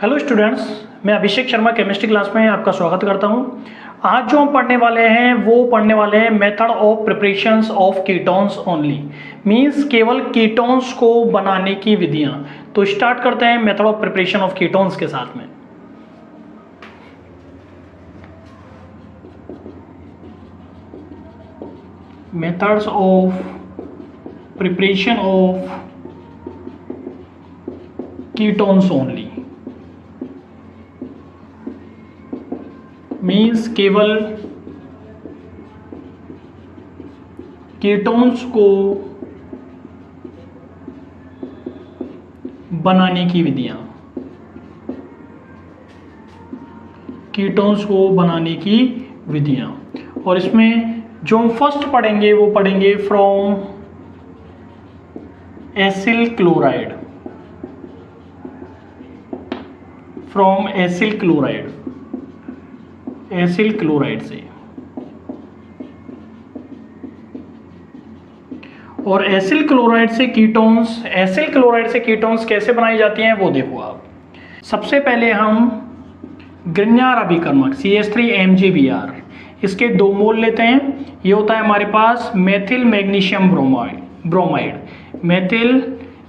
Hello students, मैं Abhishek Sharma chemistry class में आपका स्वागत करता हूं। आज जो हम पढ़ने वाले हैं method of preparations of ketones only, means केवल कीटोन्स को बनाने की विधियां। तो स्टार्ट करते हैं method of preparation of ketones के साथ में। Methods of preparation of ketones only means केवल कीटोन्स को बनाने की विधियां। कीटोन्स को बनाने की विधियां, और इसमें जो हम फर्स्ट पढ़ेंगे वो पढ़ेंगे from acyl chloride. From acyl chloride, acyl chloride से। और एसिल क्लोराइड से कीटोन्स कैसे बनाई जाती हैं वो देखो आप। सबसे पहले हम ग्रिग्नार अभिकर्मक CH3MgBr, इसके 2 मोल लेते हैं। ये होता है हमारे पास methyl magnesium bromide, methyl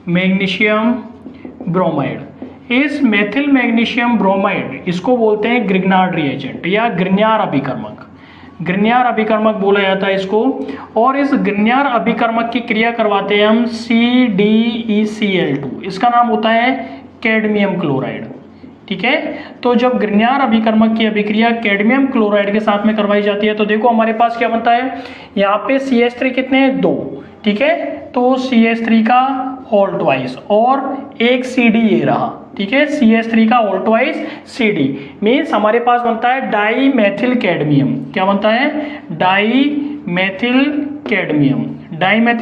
magnesium bromide. इस मेथिल मैग्नीशियम ब्रोमाइड इसको बोलते हैं ग्रिग्नार्ड रिएजेंट या ग्रिग्नार अभिकर्मक। ग्रिग्नार अभिकर्मक बोला जाता है इसको। और इस ग्रिग्नार अभिकर्मक की क्रिया करवाते हैं हम CdECl2, इसका नाम होता है कैडमियम क्लोराइड। ठीक है, तो जब ग्रिग्नार अभिकर्मक की अभिक्रिया कैडमियम क्लोराइड के साथ में करवाई जाती है तो देखो हमारे पास क्या बनता है। यहाँ पे CH3 कितने हैं, 2। ठीक है, तो CH3 का होल ट्वाइस और एक CD ये रहा। ठीक है, CH3 का होल ट्वाइस CD मीन्स हमारे पास बनता है डाई मेथिल कैडमियम। क्या बनता है? डाई मेथिल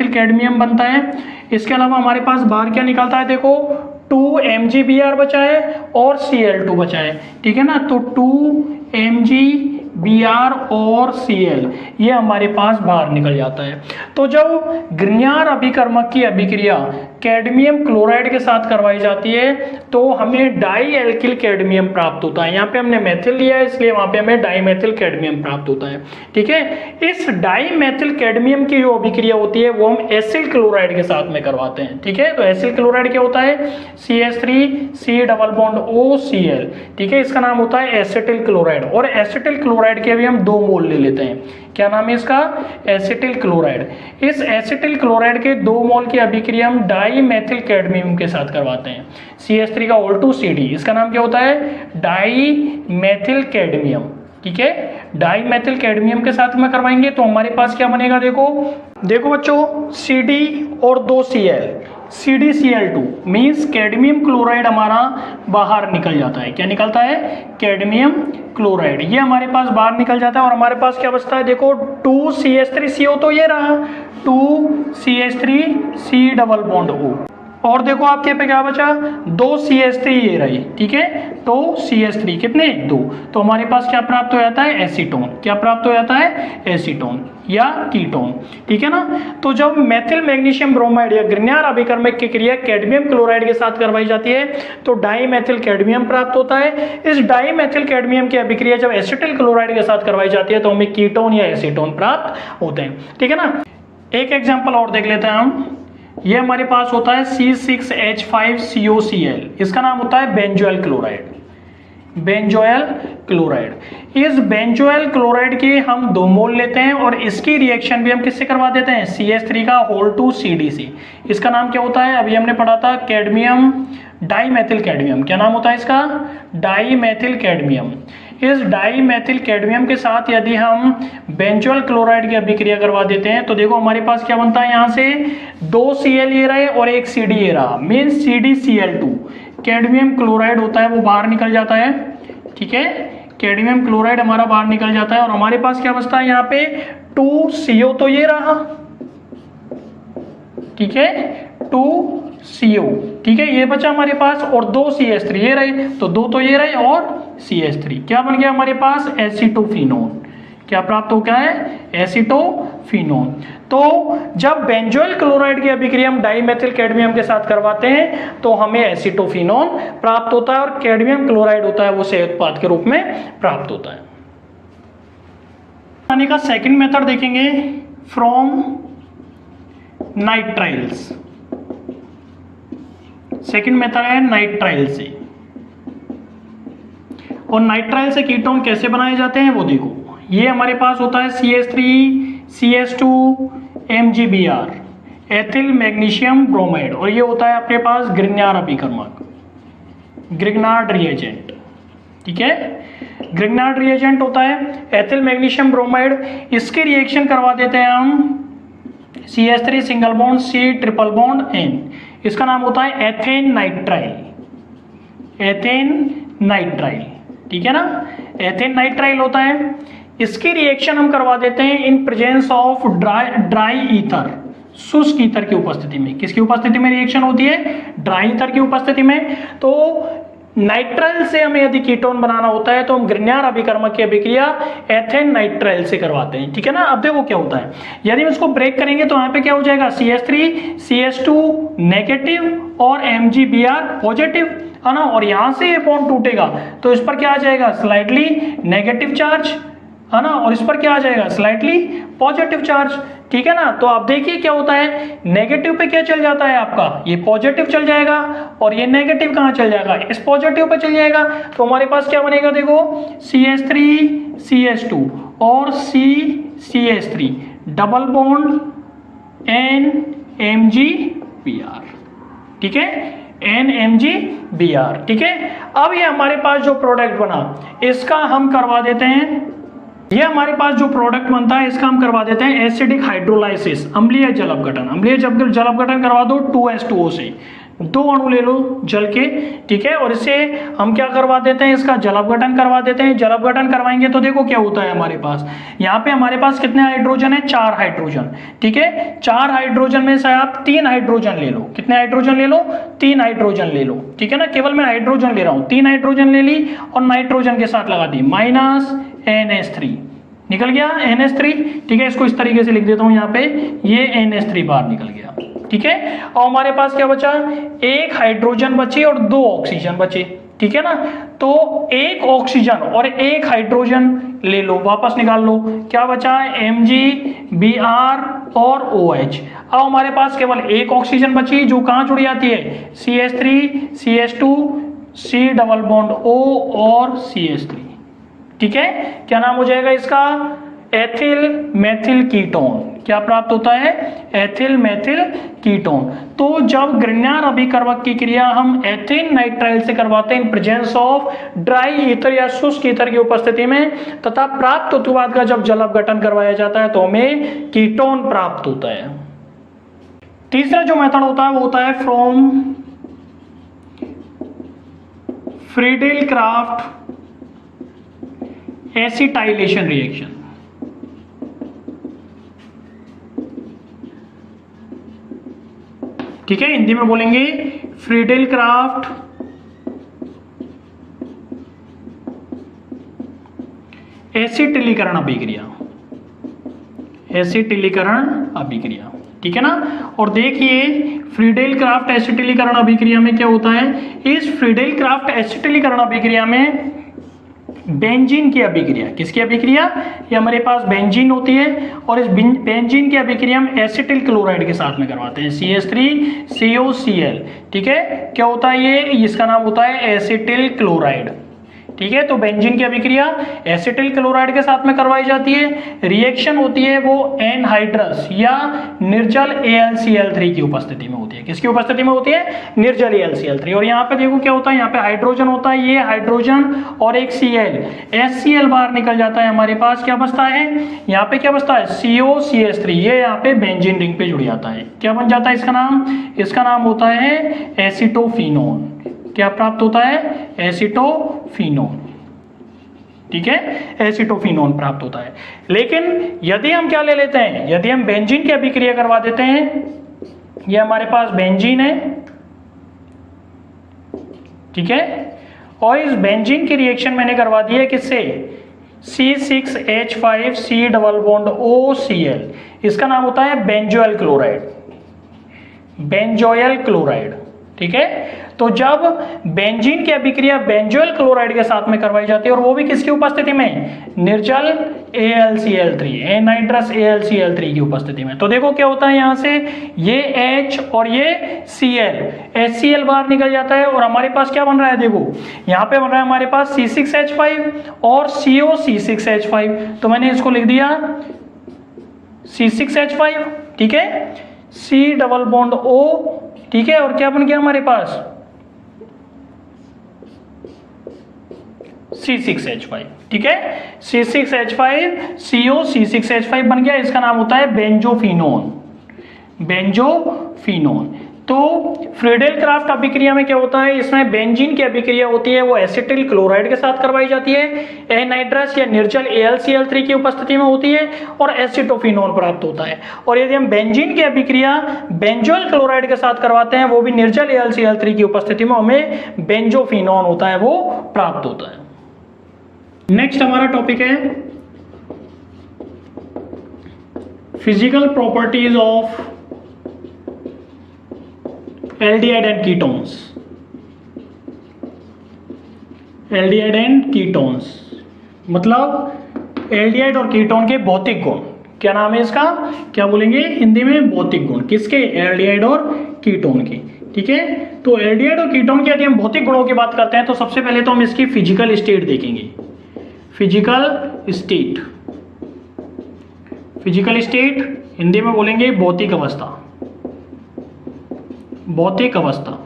कैडमियम बनता है। इसके अलावा हमारे पास बाहर क्या निकलता है, देखो 2MgBr बचा है और Cl2 बचा है। ठीक है ना, तो 2MgBr और Cl ये हमारे पास बाहर निकल जाता है। तो जब ग्रिग्नार अभिकर्मक की अभिक्रिया कैडमियम क्लोराइड के साथ करवाई जाती है तो हमें डाई एल्किल कैडमियम प्राप्त होता है। यहाँ पे हमने मेथिल लिया है इसलिए वहां पे हमें डाई मेथिल कैडमियम प्राप्त होता है। ठीक है, इस डाई मेथिल कैडमियम की जो अभिक्रिया होती है वो हम एसिल क्लोराइड के साथ में करवाते हैं। ठीक है, तो एसिल क्लोराइड क्या होता है? CH3C+OCl। ठीक है, इसका नाम होता है एसिटिल क्लोराइड। और एसिटिल क्लोराइड के भी हम 2 मोल ले लेते हैं। क्या नाम है इसका? Acetyl chloride. इस एसिटिल क्लोराइड के 2 मोल की अभिक्रिया हम डाई मेथिल कैडमियम के साथ करवाते हैं। CH3 का होल 2 CD, इसका नाम क्या होता है? Di methyl cadmium. ठीक है, डाई मेथिल कैडमियम के साथ में करवाएंगे तो हमारे पास क्या बनेगा, देखो बच्चों, CD और 2 Cl, CdCl2 means cadmium chloride हमारा बाहर निकल जाता है। क्या निकलता है? कैडमियम क्लोराइड ये हमारे पास बाहर निकल जाता है। और हमारे पास क्या बचता है, देखो 2CH3CO तो ये रहा, 2CH3C+O। और देखो आपके पे क्या बचा, 2 CH3 ये रही। ठीक है, तो CH3 कितने, 2। तो हमारे पास क्या प्राप्त हो जाता है? एसीटोन। क्या प्राप्त हो जाता है? एसीटोन या कीटोन। ठीक है ना, तो जब मेथिल मैग्नीशियम ब्रोमाइड या ग्रिग्नार अभिकर्मक की क्रिया कैडमियम क्लोराइड के साथ करवाई जाती है तो डाई मेथिल कैडमियम प्राप्त होता है। इस डाई मेथिल कैडमियम की अभिक्रिया जब एसिटिल क्लोराइड के साथ करवाई जाती है तो हमें कीटोन या एसीटोन प्राप्त होते हैं। ठीक है ना, एक एग्जाम्पल और देख लेते हैं हम। ये हमारे पास होता है C6H5COCl, इसका नाम होता है बेंजोइल क्लोराइड। इस बेंजोइल क्लोराइड के हम 2 मोल लेते हैं और इसकी रिएक्शन भी हम किससे करवा देते हैं? CH3 का होल 2 CD से। इसका नाम क्या होता है? अभी हमने पढ़ा था कैडमियम डाईमेथिल कैडमियम। क्या नाम होता है इसका? Dimethyl cadmium. इस डाईमेथिल कैडमियम के साथ यदि हम बेंजोइल क्लोराइड की अभिक्रिया करवा देते हैं तो देखो हमारे पास क्या बनता है, यहाँ से 2 Cl ये रहे और एक CD ये रहा, मीन्स CdCl2। कैडमियम क्लोराइड होता है वो बाहर निकल जाता है। ठीक है, कैडमियम क्लोराइड हमारा बाहर निकल जाता है और हमारे पास क्या बचता है, यहाँ पे 2CO तो ये रहा। ठीक है, 2CO। ठीक है, ये बचा हमारे पास और 2 CH3 ये रहे, तो 2 तो ये रहे और CH3 क्या बन गया हमारे पास? एसीटोफिनोन। क्या प्राप्त हो, क्या है, एसीटोफिनोन। तो जब बेंजोइल क्लोराइड की अभिक्रिया हम डाईमेथिल कैडमियम के साथ करवाते हैं तो हमें एसीटोफिनोन प्राप्त होता है और कैडमियम क्लोराइड होता है वो सेहत उत्पाद के रूप में प्राप्त होता है। बनाने का सेकंड मेथड देखेंगे, फ्रॉम नाइट्राइल्स। सेकंड मेथड है नाइट्राइल से, और नाइट्राइल से कीटोन कैसे बनाए जाते हैं वो देखो। ये हमारे पास होता है CH3CH2 MgBr, ethyl magnesium bromide, और ये होता है अपने पास ग्रिग्नार्ड अभिकर्मक, ग्रिग्नार्ड रिएजेंट। ठीक है, ग्रिग्नार्ड रिएजेंट होता है एथिल मैग्नीशियम ब्रोमाइड। इसके रिएक्शन करवा देते हैं हम CH3 single bond C triple bond N, इसका नाम होता है एथेन नाइट्राइल, एथेन नाइट्राइल। ठीक है ना, एथेन नाइट्राइल होता है। इसकी रिएक्शन हम करवा देते हैं in presence of dry ether, शुष्क ईथर की उपस्थिति में। किसकी उपस्थिति में रिएक्शन होती है, ड्राई ईथर की उपस्थिति में। तो नाइट्राइल से हमें यदि कीटोन बनाना होता है तो हम ग्रिग्नार्ड अभिकर्मक की अभिक्रिया एथेन नाइट्राइल से करवाते हैं। ठीक है ना, अब देखो क्या होता है, यदि हम इसको ब्रेक करेंगे तो यहाँ पे क्या हो जाएगा, CH3 CH2 नेगेटिव और MgBr पॉजिटिव, है ना, और यहाँ से ये बॉन्ड टूटेगा तो इस पर क्या आ जाएगा, स्लाइटली नेगेटिव चार्ज, है ना, और इस पर क्या आ जाएगा, स्लाइटली पॉजिटिव चार्ज। ठीक है ना, तो आप देखिए क्या होता है, नेगेटिव पे क्या चल जाता है आपका, ये पॉजिटिव चल जाएगा, और ये नेगेटिव कहाँ चल जाएगा, इस पॉजिटिव पे चल जाएगा। तो हमारे पास क्या बनेगा, देखो CH3 CH2 और CH3 double bond N MgBr। ठीक है, N MgBr। ठीक है, अब ये हमारे पास जो प्रोडक्ट बना इसका हम करवा देते हैं, ये हमारे पास जो प्रोडक्ट बनता है इसका हम करवा देते हैं एसिडिक हाइड्रोलाइसिस, अम्लीय जल अपघटन। अम्लीय जल अपघटन करवा दो 2H2O से, 2 अणु ले लो जल के। ठीक है, और इससे हम क्या करवा देते हैं, इसका जल अपघटन करवा देते हैं। जल अपघटन करवाएंगे तो देखो क्या होता है हमारे पास, यहाँ पे हमारे पास कितने हाइड्रोजन है, 4 हाइड्रोजन। ठीक है, 4 हाइड्रोजन में से आप 3 हाइड्रोजन ले लो। कितने हाइड्रोजन ले लो, 3 हाइड्रोजन ले लो। ठीक है ना, केवल मैं हाइड्रोजन ले रहा हूँ, 3 हाइड्रोजन ले ली और नाइट्रोजन के साथ लगा दी, -NH3 निकल गया, NH3। ठीक है, इसको इस तरीके से लिख देता हूँ यहाँ पे, ये NH3 बाहर निकल गया। ठीक है, और हमारे पास क्या बचा, 1 हाइड्रोजन बची और 2 ऑक्सीजन बचे। ठीक है ना, तो 1 ऑक्सीजन और 1 हाइड्रोजन ले लो, वापस निकाल लो, क्या बचा है, MgBr और OH। अब हमारे पास केवल 1 ऑक्सीजन बची जो कहाँ जुड़ जाती है, CH3 CH2 C double bond O और CH3। ठीक है, क्या नाम हो जाएगा इसका, एथिल मेथिल कीटोन। क्या प्राप्त होता है, एथिल मेथिल कीटोन। तो जब ग्रिग्नार्ड अभिकर्मक की क्रिया हम एथेन नाइट्राइल से करवाते हैं in presence of dry ether या शुष्क ईथर की उपस्थिति में, तथा प्राप्त उत्पाद का जब जल अपघटन करवाया जाता है तो हमें कीटोन प्राप्त होता है। तीसरा जो मेथड होता है वो होता है from Friedel craft acetylation reaction. ठीक है, हिंदी में बोलेंगे फ्रीडेल क्राफ्ट एसिटिलीकरण अभिक्रिया, एसिटिलीकरण अभिक्रिया। ठीक है ना, और देखिए फ्रीडेल क्राफ्ट एसिटिलीकरण अभिक्रिया में क्या होता है, इस फ्रीडेल क्राफ्ट एसिटिलीकरण अभिक्रिया में बेंजीन की अभिक्रिया, किसकी अभिक्रिया, ये हमारे पास बेंजीन होती है, और इस बेंजीन की अभिक्रिया हम एसिटिल क्लोराइड के साथ में करवाते हैं, CH3COCl। ठीक है, क्या होता है ये, इसका नाम होता है एसिटिल क्लोराइड। ठीक है, तो बेंजीन की अभिक्रिया एसिटिल क्लोराइड के साथ में करवाई जाती है। रिएक्शन होती है वो एनहाइड्रस या निर्जल AlCl3 की उपस्थिति में होती है। किसकी उपस्थिति में होती है, निर्जल AlCl3। और यहाँ पे देखो क्या होता है, यहाँ पे हाइड्रोजन होता है, ये हाइड्रोजन और एक Cl, HCl बाहर निकल जाता है, हमारे पास क्या बचता है, यहाँ पे क्या बचता है, COCH3, ये यहाँ पे बेंजीन रिंग पे जुड़ जाता है। क्या बन जाता है इसका नाम होता है एसिटोफिनोन। क्या प्राप्त होता है, एसिटोफिनोन। ठीक है, एसिटोफिनोन प्राप्त होता है। लेकिन यदि हम क्या ले लेते हैं, यदि हम बेंजीन की अभिक्रिया करवा देते हैं, ये हमारे पास बेंजीन है। ठीक है, और इस बेंजीन की रिएक्शन मैंने करवा दी है किससे, C6H5C डबल बॉन्ड OCl, इसका नाम होता है बेंजोइल क्लोराइड, बेंजोइल क्लोराइड। ठीक है, तो जब बेंजीन की अभिक्रिया बेंजोइल क्लोराइड के साथ में करवाई जाती है और वो भी किसकी उपस्थिति में, निर्जल AlCl3, एनाइड्रस AlCl3 की उपस्थिति में, तो देखो क्या होता है यहां से, ये H और ये Cl, HCl बाहर निकल जाता है और हमारे पास क्या बन रहा है, देखो यहां पे बन रहा है हमारे पास C6H5 और CO C6H5, तो मैंने इसको लिख दिया C6H5, ठीक है, C डबल बॉन्ड O, ठीक है, और क्या बन गया हमारे पास C6H5, ठीक है, C6H5 CO C6H5 बन गया, इसका नाम होता है बेंजोफिनोन, बेंजोफिनोन। तो फ्रीडेल क्राफ्ट अभिक्रिया में क्या होता है, इसमें बेंजीन की अभिक्रिया होती है वो एसिटिल क्लोराइड के साथ करवाई जाती है, एनाइड्रस या निर्जल AlCl3 की उपस्थिति में होती है और एसिटोफिनोन प्राप्त होता है। और यदि हम बेंजीन की अभिक्रिया बेंजोइल क्लोराइड के साथ करवाते हैं, वो भी निर्जल AlCl3 की उपस्थिति में, हमें बेंजोफिनोन होता है वो प्राप्त होता है। नेक्स्ट हमारा टॉपिक है physical properties of aldehyde and ketones, aldehyde and ketones मतलब एल्डिहाइड और कीटोन के भौतिक गुण, क्या नाम है इसका, क्या बोलेंगे हिंदी में, भौतिक गुण, किसके, एल्डिहाइड और कीटोन के। ठीक है, तो एल्डिहाइड और कीटोन के यदि हम भौतिक गुणों की बात करते हैं तो सबसे पहले तो हम इसकी फिजिकल स्टेट देखेंगे, physical state, physical state Hindi में बोलेंगे भौतिक अवस्था, भौतिक अवस्था।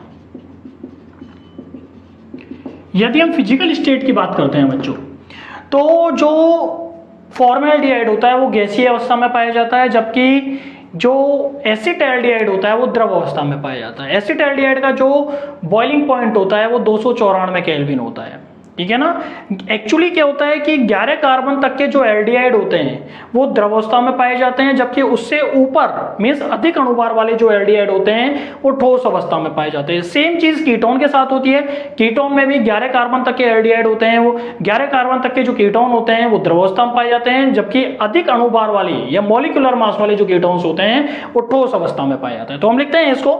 यदि हम फिजिकल स्टेट की बात करते हैं बच्चों, तो जो फॉर्मल्डिहाइड होता है वो गैसीय अवस्था में पाया जाता है, जबकि जो एसिटाल्डिहाइड होता है वो द्रव अवस्था में पाया जाता है। एसिटाल्डिहाइड का जो बॉइलिंग पॉइंट होता है वो 294 केल्विन होता है, ठीक है ना। एक्चुअली क्या होता है कि 11 कार्बन तक के जो एल्डिहाइड होते हैं वो द्रवावस्था में पाए जाते हैं, जबकि उससे ऊपर मींस अधिक अणुभार वाले जो एल्डिहाइड होते हैं वो ठोस अवस्था में पाए जाते हैं। सेम चीज कीटोन के साथ होती है, कीटोन में भी 11 कार्बन तक के एल्डिहाइड होते हैं, वो 11 कार्बन तक के जो कीटोन होते हैं वो द्रवावस्था में पाए जाते हैं, जबकि अधिक अणुभार वाले या मॉलिक्यूलर मास वाले जो कीटोन्स होते हैं वो ठोस अवस्था में पाए जाते हैं। तो हम लिखते हैं इसको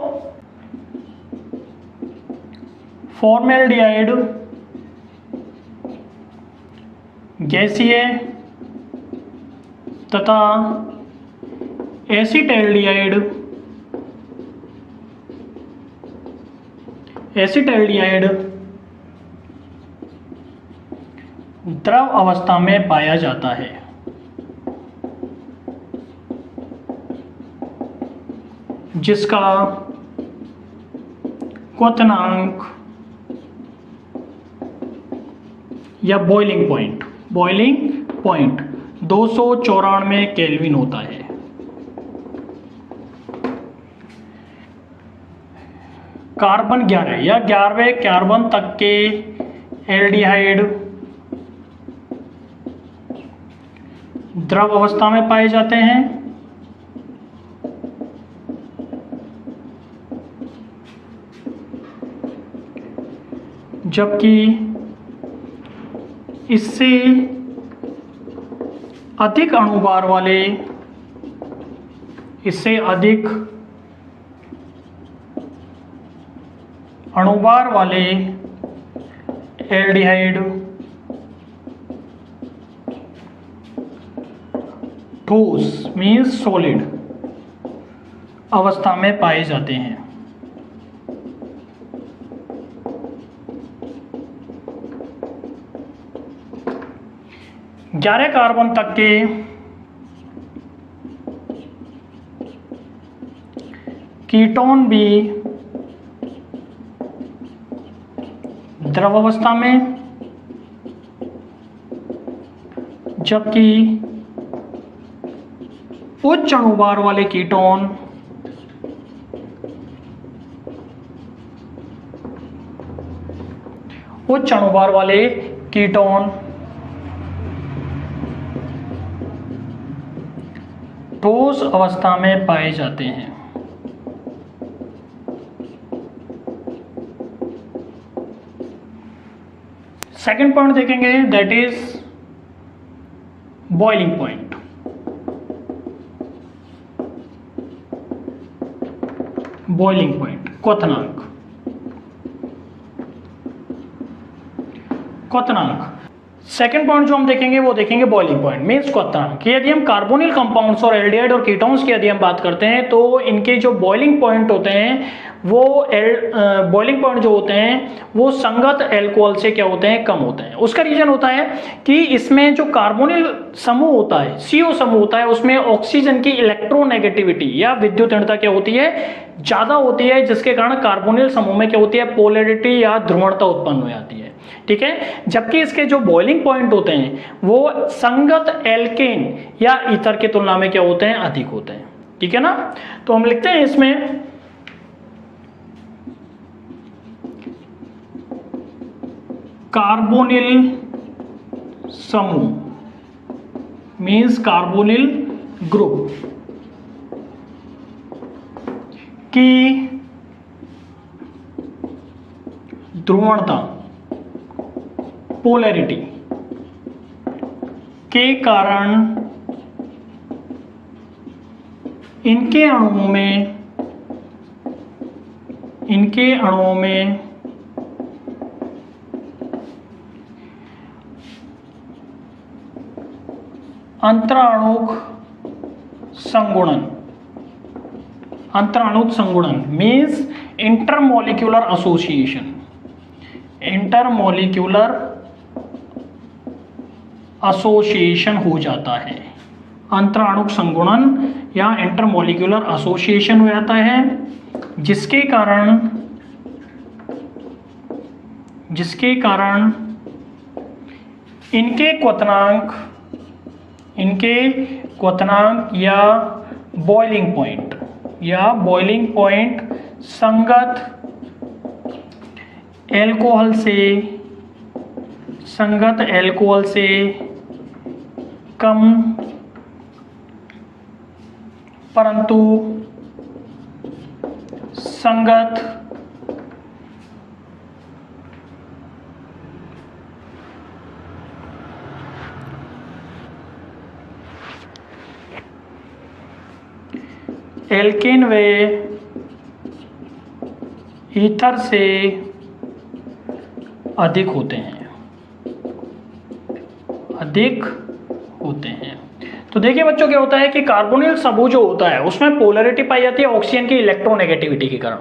फॉर्मल्डिहाइड गैसीय तथा एसिटाल्डिहाइड द्रव अवस्था में पाया जाता है। जिसका क्वथनांक या बॉइलिंग पॉइंट 294 केल्विन होता है। कार्बन 11 या 11वें कार्बन तक के एल्डिहाइड द्रव अवस्था में पाए जाते हैं, जबकि इससे अधिक अणुभार वाले, इससे अधिक अणुभार वाले एल्डिहाइड ठोस मीन्स सॉलिड अवस्था में पाए जाते हैं। ग्यारह कार्बन तक के कीटोन भी द्रव अवस्था में, जबकि उच्च अणुभार वाले कीटोन ठोस अवस्था में पाए जाते हैं। सेकंड पॉइंट देखेंगे, that is boiling point, boiling point, क्वथनांक, क्वथनांक। सेकेंड पॉइंट जो हम देखेंगे वो देखेंगे बॉइलिंग पॉइंट मीन्स क्वथनांक। यदि हम कार्बोनिल कंपाउंड्स और एल्डिहाइड और कीटोन्स की यदि हम बात करते हैं तो इनके जो बॉइलिंग पॉइंट होते हैं वो बॉइलिंग पॉइंट जो होते हैं वो संगत एल्कोहल से क्या होते हैं, कम होते हैं। उसका रीजन होता है कि इसमें जो कार्बोनिल समूह होता है, CO समूह होता है, उसमें ऑक्सीजन की इलेक्ट्रोनेगेटिविटी या विद्युतीयता क्या होती है, ज्यादा होती है, जिसके कारण कार्बोनिल समूह में क्या होती है, पोलैरिटी या ध्रुवणता उत्पन्न हो जाती है। ठीक है, जबकि इसके जो बॉइलिंग पॉइंट होते हैं वो संगत एल्केन या ईथर की तुलना में क्या होते हैं, अधिक होते हैं। ठीक है ना, तो हम लिखते हैं इसमें कार्बोनिल समूह मीन्स कार्बोनिल ग्रुप की ध्रुवणता, पोलैरिटी के कारण इनके अणुओं में अंतराणुक संगुणन मीन्स इंटरमोलिक्यूलर एसोसिएशन हो जाता है। अंतराणुक संगुणन या इंटरमोलिक्यूलर एसोसिएशन हो जाता है, जिसके कारण इनके क्वथनांक या बॉइलिंग पॉइंट संगत एल्कोहल से कम, परंतु संगत एल्केन व ईथर से अधिक होते हैं। तो देखिए बच्चों, क्या होता है कि कार्बोनिल समूह जो होता है उसमें पोलैरिटी पाई जाती है ऑक्सीजन की इलेक्ट्रोनेगेटिविटी के कारण,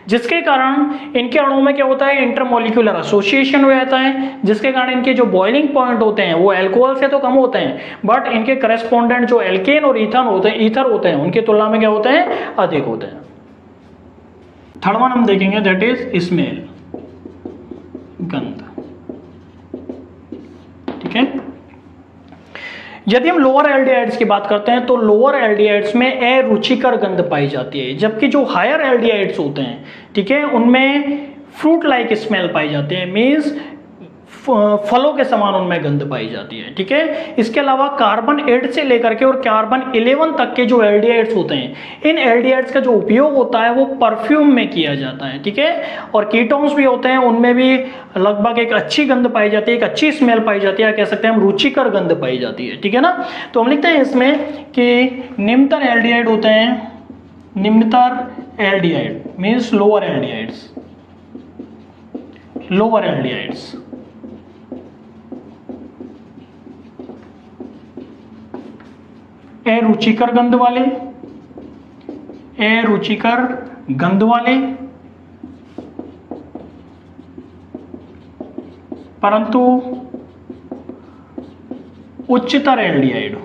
जिसके कारण इनके अणुओं में क्या होता है, इंटरमोलिक्यूलर एसोसिएशन हो जाता है, जिसके कारण इनके जो बॉइलिंग पॉइंट होते हैं वो एल्कोहल से तो कम होते हैं, बट इनके करेस्पॉन्डेंट जो एल्केन और ईथर होते हैं उनकी तुलना में क्या होते हैं, अधिक होते हैं। थर्ड वन हम देखेंगे, दैट इज स्मेल, गंध। ठीक है, यदि हम लोअर एल्डिहाइड्स की बात करते हैं तो लोअर एल्डिहाइड्स में अरुचिकर गंध पाई जाती है, जबकि जो हायर एल्डिहाइड्स होते हैं, ठीक है, उनमें फ्रूट लाइक स्मेल पाई जाती है, मींस फलों के समान उनमें गंध पाई जाती है। ठीक है, इसके अलावा कार्बन 8 से लेकर के और कार्बन 11 तक के जो एल्डिहाइड्स होते हैं, इन एल्डिहाइड्स का जो उपयोग होता है वो परफ्यूम में किया जाता है। ठीक है, और कीटोन्स भी होते हैं, उनमें भी लगभग एक अच्छी गंध पाई जाती है, एक अच्छी स्मेल पाई जाती है, कह सकते हैं हम रुचिकर गंध पाई जाती है। ठीक है ना, तो हम लिखते हैं इसमें कि निम्नतर एल्डिहाइड होते हैं, निम्नतर एल्डिहाइड मीन्स लोअर एल्डिहाइड्स अरुचिकर गंध वाले, परंतु उच्चतर एल्डिहाइड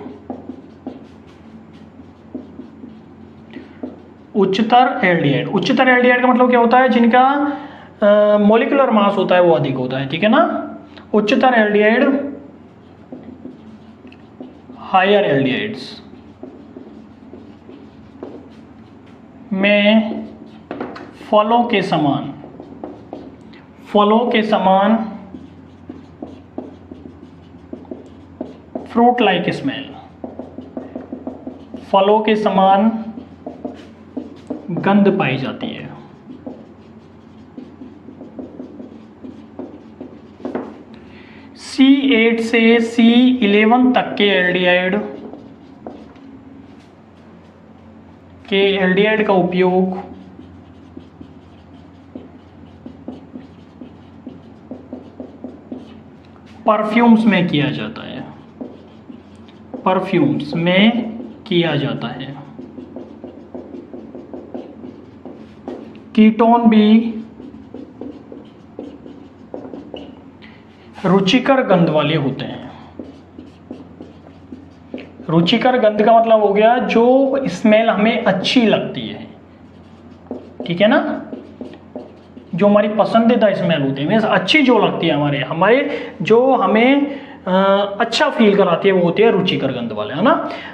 का मतलब क्या होता है, जिनका मॉलिक्यूलर मास होता है वो अधिक होता है। ठीक है ना, उच्चतर एल्डिहाइड, हायर एल्डिहाइड्स में फलों के समान फ्रूट लाइक स्मेल, फलों के समान गंध पाई जाती है। C8 से C11 तक के एल्डिहाइड का उपयोग परफ्यूम्स में किया जाता है, परफ्यूम्स में किया जाता है। कीटोन भी रुचिकर गंध वाले होते हैं। रुचिकर गंध का मतलब हो गया जो स्मेल हमें अच्छी लगती है, ठीक है ना, जो हमारी पसंदीदा स्मेल होती है, मीन्स अच्छी जो लगती है हमारे जो हमें अच्छा फील कराती है, वो होती है रुचिकर गंध वाले, है ना।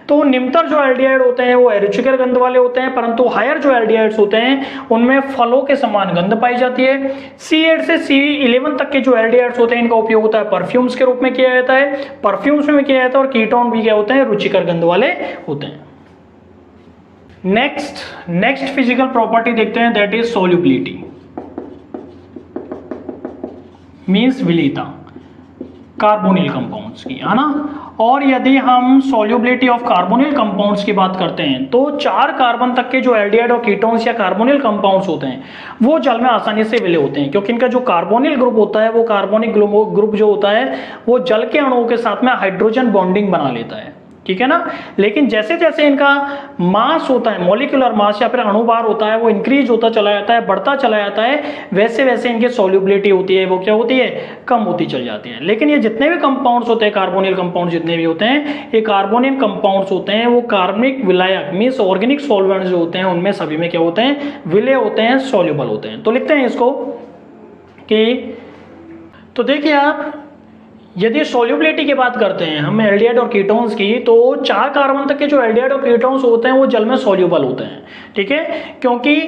तो निम्नतर जो एल्डिहाइड होते हैं वो रुचिकर गंध वाले होते हैं, परंतु हायर जो एल्डिहाइड्स होते हैं उनमें फलों के समान गंध पाई जाती है। C8 से C11 तक के जो एल्डिहाइड्स होते हैं इनका उपयोग होता है परफ्यूम्स के रूप में किया जाता है, परफ्यूम्स में किया जाता है, और कीटोन भी क्या होते हैं, रुचिकर गंध वाले होते हैं। नेक्स्ट फिजिकल प्रॉपर्टी देखते हैं, दैट इज सोल्यूबिलिटी, मीन्स विलीयता कार्बोनिल कंपाउंड्स की, है ना। और यदि हम सोल्यूबिलिटी ऑफ कार्बोनिल कंपाउंड्स की बात करते हैं तो 4 कार्बन तक के जो एल्डिहाइड और कीटोन्स या कार्बोनिल कंपाउंड्स होते हैं वो जल में आसानी से विलय होते हैं, क्योंकि इनका जो कार्बोनिल ग्रुप होता है, वो कार्बोनिक ग्रुप जो होता है वो जल के अणुओं के साथ में हाइड्रोजन बॉन्डिंग बना लेता है, ठीक है ना। लेकिन जैसे जैसे इनका मास होता है, मॉलिक्यूलर मास या फिर अणुभार होता है, वो इंक्रीज होता चला जाता है, बढ़ता चला जाता है, वैसे वैसे इनकी सोल्यूबिलिटी होती है वो क्या होती है, कम होती चल जाती है। लेकिन ये जितने भी कंपाउंड्स होते हैं, कार्बोनिल कंपाउंड जितने भी होते हैं, ये कार्बोनिल कंपाउंड्स होते हैं वो कार्बनिक विलायक मीन्स ऑर्गेनिक सॉल्वेंट्स जो होते हैं उनमें सभी में क्या होते हैं, विलय होते हैं, सॉल्युबल होते हैं। तो लिखते हैं इसको कि, तो देखिए आप, यदि सोल्यूबिलिटी की बात करते हैं हम एल्डिहाइड और कीटोन्स की, तो 4 कार्बन तक के जो एल्डिहाइड और कीटोन्स होते हैं वो जल में सोल्यूबल होते हैं, ठीक है, क्योंकि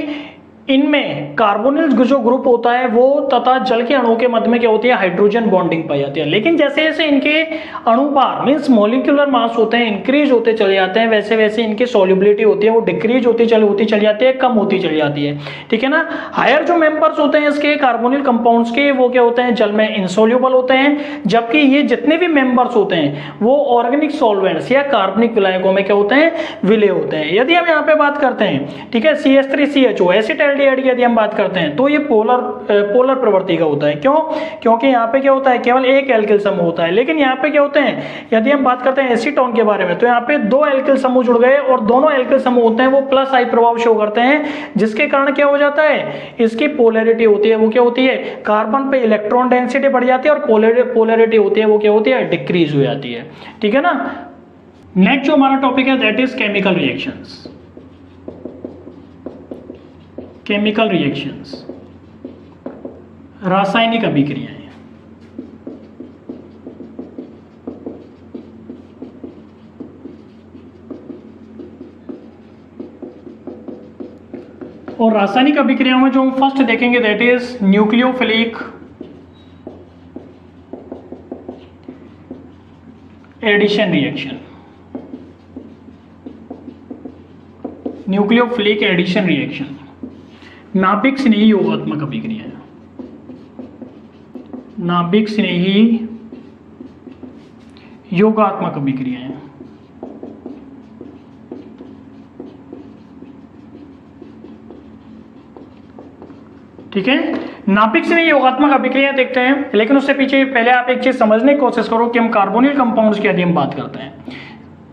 इनमें कार्बोनिल जो ग्रुप होता है वो तथा जल के अणुओं के मध्य में क्या होती है, हाइड्रोजन बॉन्डिंग पाई जाती है। लेकिन जैसे जैसे इनके अणुभार मीन्स मॉलिक्यूलर मास होते हैं इंक्रीज होते चले जाते हैं, वैसे वैसे इनकी सोल्यूबिलिटी होती है वो डिक्रीज होती चली जाती है, कम होती चली जाती है, ठीक है ना। हायर जो मेंबर्स होते हैं इसके कार्बोनिल कंपाउंड्स के, वो क्या होते हैं, जल में इनसोल्यूबल होते हैं, जबकि ये जितने भी मेंबर्स होते हैं वो ऑर्गेनिक सॉल्वेंट्स या कार्बनिक विलायकों में क्या होते हैं, विलय होते हैं। यदि हम यहाँ पे बात करते हैं, ठीक है, CH3CHO एसिड एल्डिहाइड की यदि हम बात करते हैं तो ये पोलर प्रवृत्ति का होता है। क्यों? क्योंकि यहाँ पे क्या होता है, केवल एक एल्किल समूह होता है। लेकिन यहाँ पे क्या होते हैं, यदि हम बात करते हैं एसीटोन के बारे में, तो यहाँ पे 2 एल्किल समूह जुड़ गए और दोनों एल्किल समूह होते हैं वो प्लस आई प्रभाव शो करते हैं, जिसके कारण क्या हो जाता है, इसकी पोलैरिटी होती है वो क्या होती है, कार्बन पे इलेक्ट्रॉन डेंसिटी बढ़ जाती है और पोलैरिटी होती है वो क्या होती है, डिक्रीज हो जाती है, ठीक है ना। नेक्स्ट जो हमारा टॉपिक है that is chemical reactions. Chemical reactions, रासायनिक अभिक्रियाएं। और रासायनिक अभिक्रियाओं में जो हम फर्स्ट देखेंगे that is nucleophilic addition reaction. Nucleophilic addition reaction नाभिक स्नेही योगात्मक अभिक्रिया है। नाभिक स्नेही योगात्मक अभिक्रिया है। ठीक है, नाभिक स्नेही योगात्मक अभिक्रिया देखते हैं, लेकिन उससे पीछे पहले आप एक चीज समझने की कोशिश करो कि हम कार्बोनिल कंपाउंड्स की यदि हम बात करते हैं,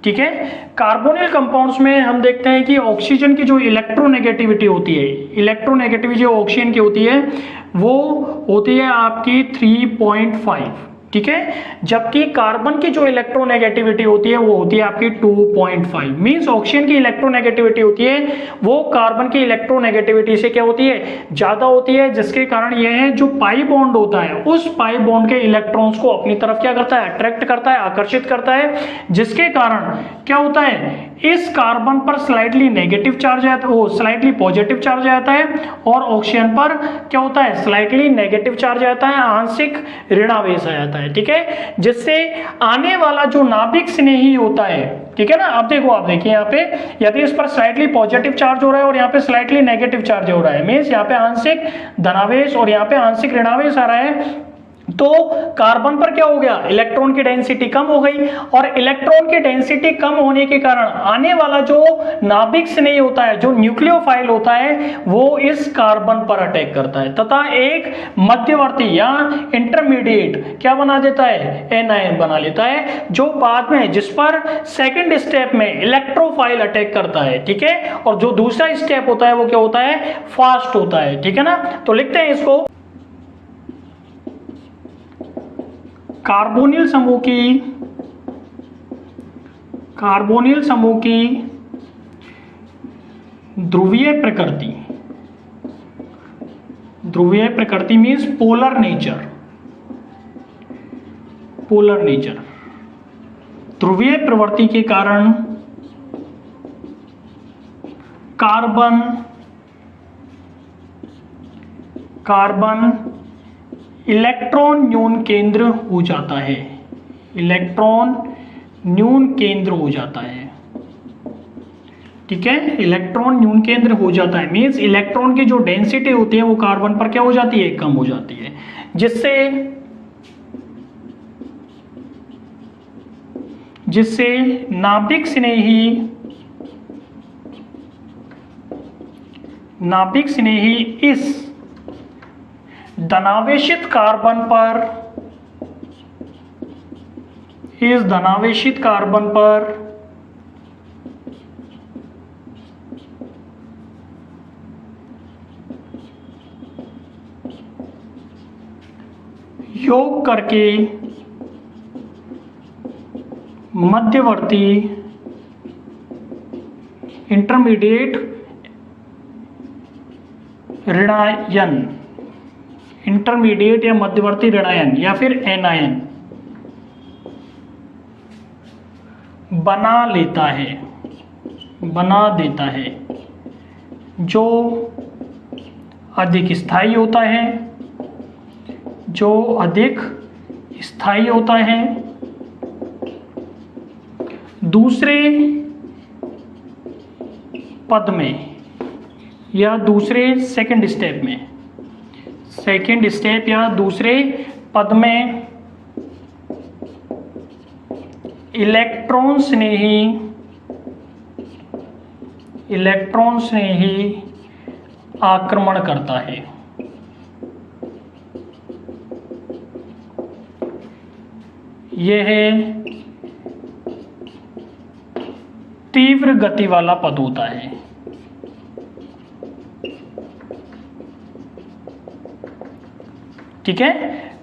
ठीक है, कार्बोनिल कंपाउंड्स में हम देखते हैं कि ऑक्सीजन की जो इलेक्ट्रोनेगेटिविटी होती है, इलेक्ट्रोनेगेटिविटी जो ऑक्सीजन की होती है वो होती है आपकी 3.5, ठीक है, जबकि कार्बन की जो इलेक्ट्रोनेगेटिविटी होती है वो होती है आपकी 2.5। मींस ऑक्सीजन की इलेक्ट्रोनेगेटिविटी होती है वो कार्बन की इलेक्ट्रोनेगेटिविटी से क्या होती है, ज्यादा होती है, जिसके कारण यह है जो पाई बॉन्ड होता है उस पाई बॉन्ड के इलेक्ट्रॉन्स को अपनी तरफ क्या करता है, अट्रैक्ट करता है, आकर्षित करता है, जिसके कारण क्या होता है, इस कार्बन पर स्लाइटली नेगेटिव चार्ज आता है, स्लाइटली पॉजिटिव चार्ज आता है, और ऑक्सीजन पर क्या होता है, स्लाइटली नेगेटिव चार्ज आता है, आंशिक ऋणावेश आ जाता है, ठीक है, जिससे आने वाला जो नाभिक स्नेही होता है, ठीक है ना। अब देखो, आप देखिए यहाँ पे यदि इस पर स्लाइटली पॉजिटिव चार्ज हो रहा है और यहाँ पे स्लाइटली नेगेटिव चार्ज हो रहा है, मींस यहाँ पे आंशिक धनावेश और यहाँ पे आंशिक ऋणावेश आ रहा है, तो कार्बन पर क्या हो गया, इलेक्ट्रॉन की डेंसिटी कम हो गई, और इलेक्ट्रॉन की डेंसिटी कम होने के कारण आने वाला जो नाभिक स्नेही होता है, जो न्यूक्लियोफाइल होता है, वो इस कार्बन पर अटैक करता है तथा एक मध्यवर्ती या इंटरमीडिएट क्या बना देता है, एनायन बना लेता है, जो बाद में, जिस पर सेकंड स्टेप में इलेक्ट्रोफाइल अटैक करता है, ठीक है। और जो दूसरा स्टेप होता है वो क्या होता है, फास्ट होता है, ठीक है ना। तो लिखते हैं इसको, कार्बोनिल समूह की ध्रुवीय प्रकृति मीन्स पोलर नेचर, ध्रुवीय प्रवृत्ति के कारण कार्बन इलेक्ट्रॉन न्यून केंद्र हो जाता है, ठीक है। इलेक्ट्रॉन न्यून केंद्र हो जाता है मीन्स इलेक्ट्रॉन की जो डेंसिटी होती है वो कार्बन पर क्या हो जाती है, कम हो जाती है, जिससे नाभिक स्नेही इस धनावेशित कार्बन पर योग करके मध्यवर्ती इंटरमीडिएट या मध्यवर्ती ऋणायन या फिर एनायन बना देता है, जो अधिक स्थायी होता है, दूसरे पद में या दूसरे सेकंड स्टेप या दूसरे पद में इलेक्ट्रॉन स्नेही आक्रमण करता है। यह तीव्र गति वाला पद होता है, ठीक है।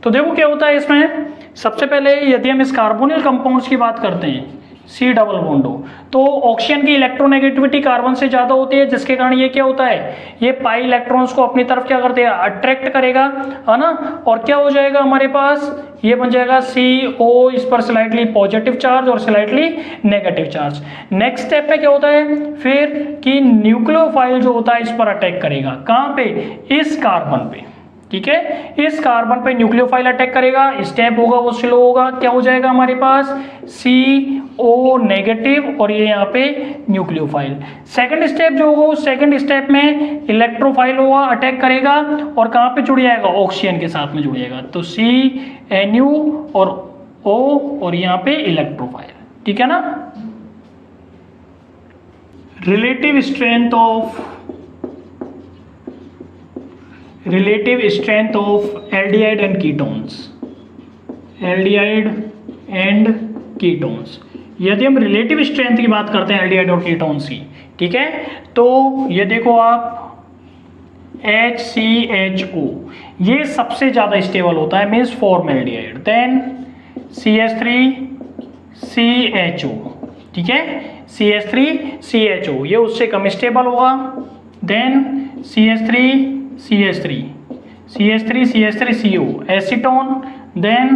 तो देखो क्या होता है इसमें, सबसे पहले यदि हम इस कार्बोनिल कंपाउंड्स की बात करते हैं, C डबल बॉन्ड हो, तो ऑक्सीजन की इलेक्ट्रोनेगेटिविटी कार्बन से ज्यादा होती है, जिसके कारण ये क्या होता है, ये पाई इलेक्ट्रॉन्स को अपनी तरफ क्या करते हैं, अट्रैक्ट करेगा, है ना। और क्या हो जाएगा हमारे पास, ये बन जाएगा CO, इस पर स्लाइटली पॉजिटिव चार्ज और slightly negative charge. Next step पे क्या होता है फिर कि न्यूक्लियोफाइल जो होता है इस पर अटैक करेगा, कहां पे, इस कार्बन पे, ठीक है। इस कार्बन पे न्यूक्लियोफाइल अटैक करेगा, स्टेप होगा वो स्लो होगा, क्या हो जाएगा हमारे पास CO नेगेटिव और ये यहाँ पे न्यूक्लियोफाइल। सेकंड स्टेप जो होगा उस सेकंड स्टेप में इलेक्ट्रोफाइल होगा, अटैक करेगा और कहाँ पे जुड़ जाएगा, ऑक्सीजन के साथ में जुड़ जाएगा, तो CNU और O और यहाँ पे इलेक्ट्रोफाइल, ठीक है ना। Relative strength of aldehyde and ketones, यदि हम रिलेटिव स्ट्रेंथ की बात करते हैं एल्डिहाइड और कीटोन्स की, ठीक है, तो ये देखो आप HCHO ये सबसे ज्यादा स्टेबल होता है, means form aldehyde, then CH3CHO, ठीक है, CH3CHO ये उससे कम स्टेबल होगा, then CH3CO acetone, then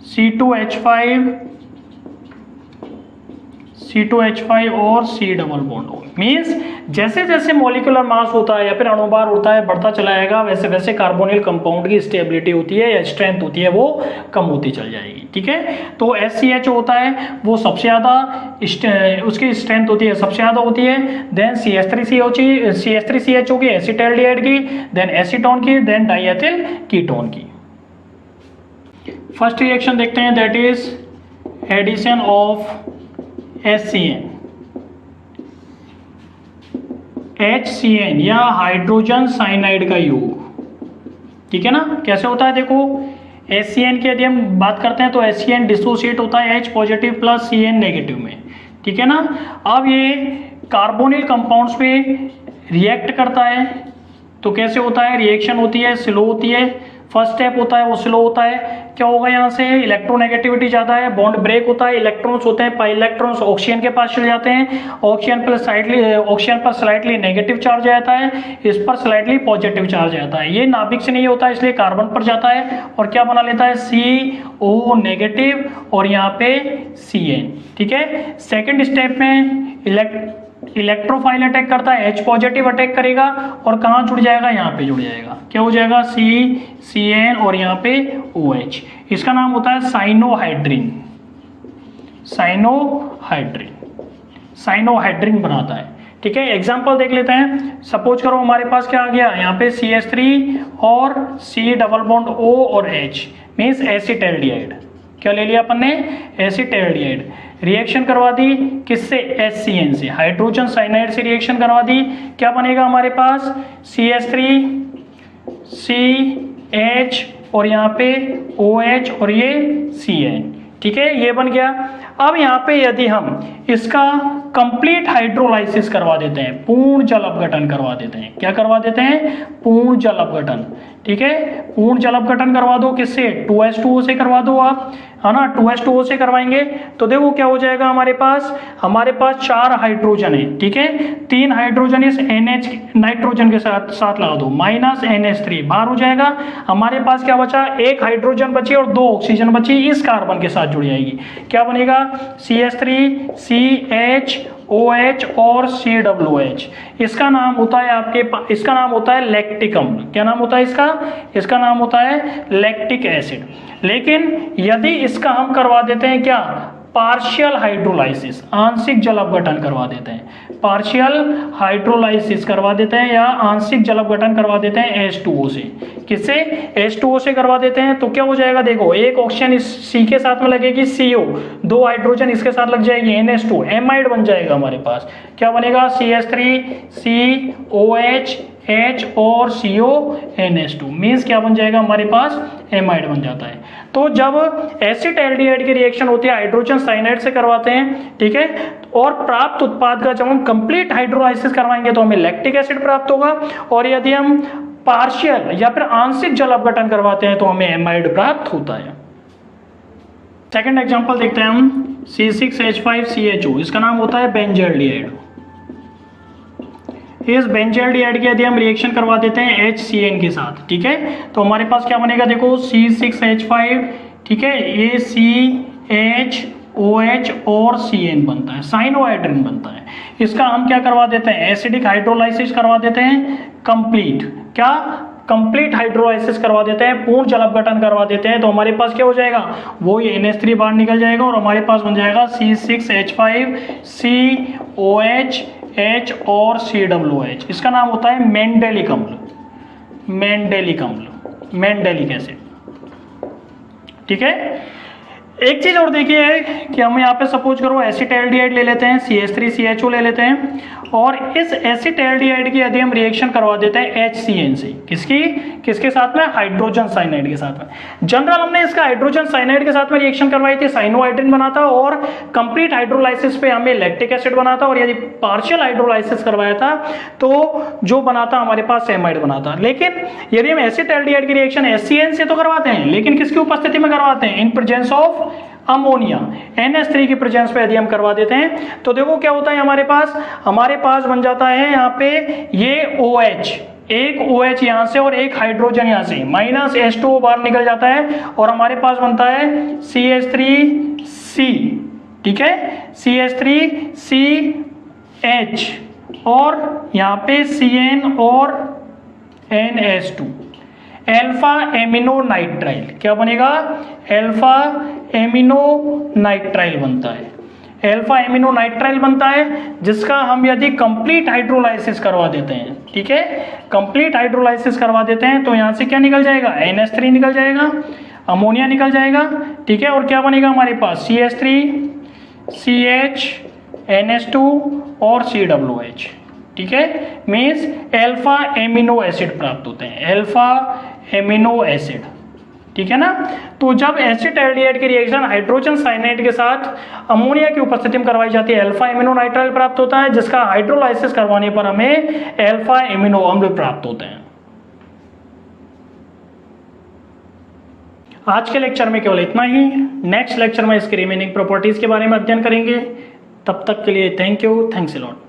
C2H5 और C double bond O। Means जैसे जैसे मॉलिक्यूलर मास होता है या फिर अणुभार होता है बढ़ता चला जाएगा, वैसे वैसे कार्बोनिल कंपाउंड की स्टेबिलिटी होती है या स्ट्रेंथ होती है वो कम होती चल जाएगी, ठीक है। तो SCH होता है वो सबसे ज़्यादा उसकी स्ट्रेंथ होती है, सबसे ज़्यादा होती है, देन CH3CHO की, एसिटाल्डिहाइड की, देन एसीटोन की, देन डाइएथिल कीटोन की, फर्स्ट रिएक्शन देखते हैं, that is addition of HCN, HCN या हाइड्रोजन साइनाइड का योग, ठीक है ना। कैसे होता है देखो, HCN की यदि हम बात करते हैं तो HCN डिसोसिएट होता है H positive plus CN negative में, ठीक है ना। अब ये कार्बोनिल कंपाउंड्स पे रिएक्ट करता है, तो कैसे होता है, रिएक्शन होती है, स्लो होती है, फर्स्ट स्टेप होता है वो स्लो होता है। क्या होगा, यहाँ से इलेक्ट्रोनेगेटिविटी ज़्यादा है, बॉन्ड ब्रेक होता है, इलेक्ट्रॉन्स होते हैं, पाई इलेक्ट्रॉन्स ऑक्सीजन के पास चले जाते हैं, ऑक्सीजन पर स्लाइटली नेगेटिव चार्ज आता है, इस पर स्लाइटली पॉजिटिव चार्ज आता है। ये नाभिक से नहीं होता है, इसलिए कार्बन पर जाता है और क्या बना लेता है, CO नेगेटिव और यहाँ पे CN, ठीक है। सेकेंड स्टेप में इलेक्ट्रोफाइल अटैक करता है, H पॉजिटिव अटैक करेगा और कहाँ जुड़ जाएगा, यहाँ पे जुड़ जाएगा, क्या हो जाएगा, CN और यहाँ पे OH। इसका नाम होता है साइनोहाइड्रिन, साइनोहाइड्रिन बनाता है, ठीक है। एग्जाम्पल देख लेते हैं। सपोज करो हमारे पास क्या आ गया, यहाँ पे CH3 और C डबल बॉन्ड O और H मीन्स एसिटाल्डिहाइड। क्या ले लिया अपन ने, एसिटाल्डिहाइड। रिएक्शन करवा दी किससे, HCN से, हाइड्रोजन साइनाइड से रिएक्शन करवा दी। क्या बनेगा हमारे पास, CH3 CH और यहाँ पे OH और ये CN, ठीक है, ये बन गया। अब यहाँ पे यदि हम इसका कंप्लीट हाइड्रोलाइसिस करवा देते हैं, पूर्ण जल अपघटन करवा देते हैं, क्या करवा देते हैं, पूर्ण जल अपघटन, ठीक है। पूर्ण जल अपघटन करवा दो किससे, 2H2O से करवा दो आप, है ना। 2H2O से करवाएंगे तो देखो क्या हो जाएगा, हमारे पास 4 हाइड्रोजन है, ठीक है। 3 हाइड्रोजन इस NH नाइट्रोजन के साथ लगा दो, माइनस NH3 बाहर हो जाएगा। हमारे पास क्या बचा, 1 हाइड्रोजन बची और 2 ऑक्सीजन बची, इस कार्बन के साथ जुड़ जाएगी। क्या बनेगा, CH3 CH OH और COOH। इसका नाम होता है इसका नाम होता है लैक्टिक अम्ल। क्या नाम होता है इसका नाम होता है लैक्टिक एसिड। लेकिन यदि इसका हम करवा देते हैं क्या, पार्शियल हाइड्रोलाइसिस, आंशिक जल अपघटन करवा देते हैं, पार्शियल हाइड्रोलाइसिस करवा देते हैं या आंशिक जल अपघटन करवा देते हैं H2O से। किससे, H2O से करवा देते हैं तो क्या हो जाएगा, देखो 1 ऑक्सीजन इस C के साथ में लगेगी CO, 2 हाइड्रोजन इसके साथ लग जाएगी NH2, एमाइड बन जाएगा हमारे पास। क्या बनेगा, CH3 COH H और CO NH2 मीन्स क्या बन जाएगा, हमारे पास एमाइड बन जाता है। तो जब एसिटाल्डिहाइड की रिएक्शन होती है हाइड्रोजन साइनाइड से करवाते हैं, ठीक है, और प्राप्त उत्पाद का जब हम कंप्लीट हाइड्रोलाइसिस करवाएंगे तो हमें लैक्टिक एसिड प्राप्त होगा, और यदि हम पार्शियल या फिर आंशिक जल अपघटन करवाते हैं तो हमें एमाइड प्राप्त होता है। सेकंड एग्जांपल देखते हैं हम, C6H5CHO, इसका नाम होता है बेंजल्डिहाइड। इस बेंजल्डिहाइड की यदि हम रिएक्शन करवा देते हैं HCN के साथ, ठीक है, तो हमारे पास क्या बनेगा, देखो C6H5, ठीक है, ये CH OH और CN बनता है, साइनोहाइड्रिन बनता है। इसका हम क्या करवा देते हैं, एसिडिक हाइड्रोलाइसिस करवा देते हैं, कंप्लीट हाइड्रोलाइसिस करवा देते हैं, पूर्ण जल अपघटन करवा देते हैं, तो हमारे पास क्या हो जाएगा, वो NH3 बाहर निकल जाएगा और हमारे पास बन जाएगा C6H5 COH H और COOH। इसका नाम होता है मेंडेलिक एसिड, ठीक है। एक चीज और देखिए कि हम यहाँ पे सपोज करो एसिटाल्डिहाइड ले लेते हैं, CH3 CHO ले लेते हैं, और इस एसिटाल्डिहाइड की यदि हम रिएक्शन करवा देते हैं HCN से, किसके साथ में, हाइड्रोजन साइनाइड के साथ में। जनरल हमने इसका हाइड्रोजन साइनाइड के साथ में रिएक्शन करवाई थी, साइनोहाइड्रिन बना था, और कंप्लीट हाइड्रोलाइसिस पे हमें लैक्टिक एसिड बना था, और यदि पार्शियल हाइड्रोलाइसिस करवाया था तो जो बना था हमारे पास एमाइड बना था। लेकिन यदि हम एसिटाल्डिहाइड की रिएक्शन HCN से तो करवाते हैं, लेकिन किसकी उपस्थिति में करवाते हैं, in presence of ammonia, NH3 की प्रेजेंस पे यदि हम करवा देते हैं तो देखो क्या होता है, हमारे पास बन जाता है यहाँ पे ये OH, एक OH यहाँ से और एक हाइड्रोजन यहाँ से, माइनस H2O बाहर निकल जाता है और हमारे पास बनता है CH3C, ठीक है, CH3CH और यहाँ पे CN और NH2, अल्फा एमिनो नाइट्राइल। क्या बनेगा, अल्फा एमिनो नाइट्राइल बनता है, अल्फा एमिनो नाइट्राइल बनता है, जिसका हम यदि कंप्लीट हाइड्रोलाइसिस करवा देते हैं, ठीक है, कंप्लीट हाइड्रोलाइसिस करवा देते हैं तो यहाँ से क्या निकल जाएगा, NH3 निकल जाएगा। अमोनिया निकल जाएगा, ठीक है, और क्या बनेगा हमारे पास CH3 CH NH2 और COOH, ठीक है, मीन्स अल्फा एमिनो एसिड प्राप्त होते हैं, अल्फा एमिनो एसिड, ठीक है ना। तो जब एसिड एल्डिहाइड की रिएक्शन हाइड्रोजन साइनाइड के साथ अमोनिया की उपस्थिति में करवाई जाती है, अल्फा एमिनो नाइट्राइल प्राप्त होता है, जिसका हाइड्रोलाइसिस करवाने पर हमें अल्फा एमिनो अम्ल प्राप्त होते हैं। आज के लेक्चर में केवल इतना ही। नेक्स्ट लेक्चर में इसके रिमेनिंग प्रॉपर्टीज के बारे में अध्ययन करेंगे। तब तक के लिए thank you, thanks a lot.